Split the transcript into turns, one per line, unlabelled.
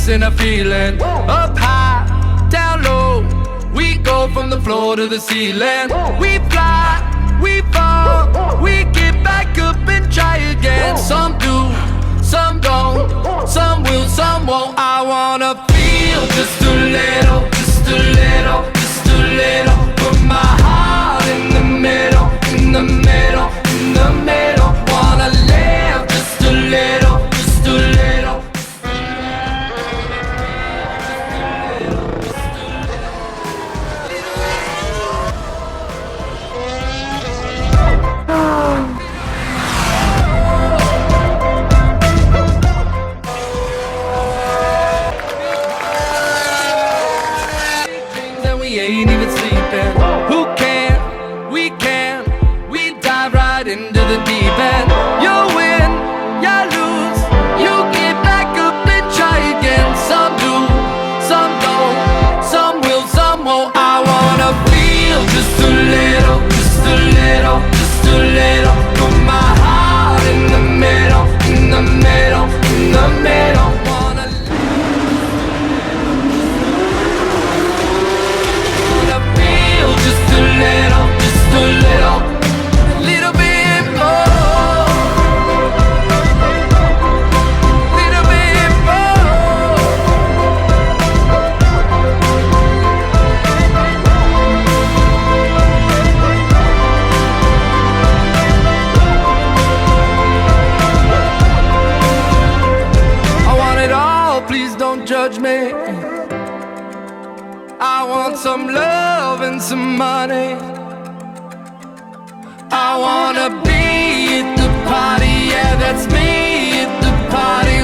chasing a feeling. Up high, down low, we go from the floor to the ceiling. We fly, we fall, we get back up and try again. Some do, some don't, some will, some won't. I wanna feel just a little, just a little, just a little. Put my heart in the middle, in the middle, in the middle. Wanna live just a little, just a little. We ain't even sleeping. Who can? We can. We dive right into the deep end. You win, you lose. You get back up and try again. Some do, some don't. Some will, some won't. I wanna feel just a little, just a little, just a little. Put my heart in the middle, in the middle, in the middle. Just a little, just a little, little bit more, little bit more. I want it all, please don't judge me. I want some love and some money. I wanna be at the party, yeah, that's me at the party.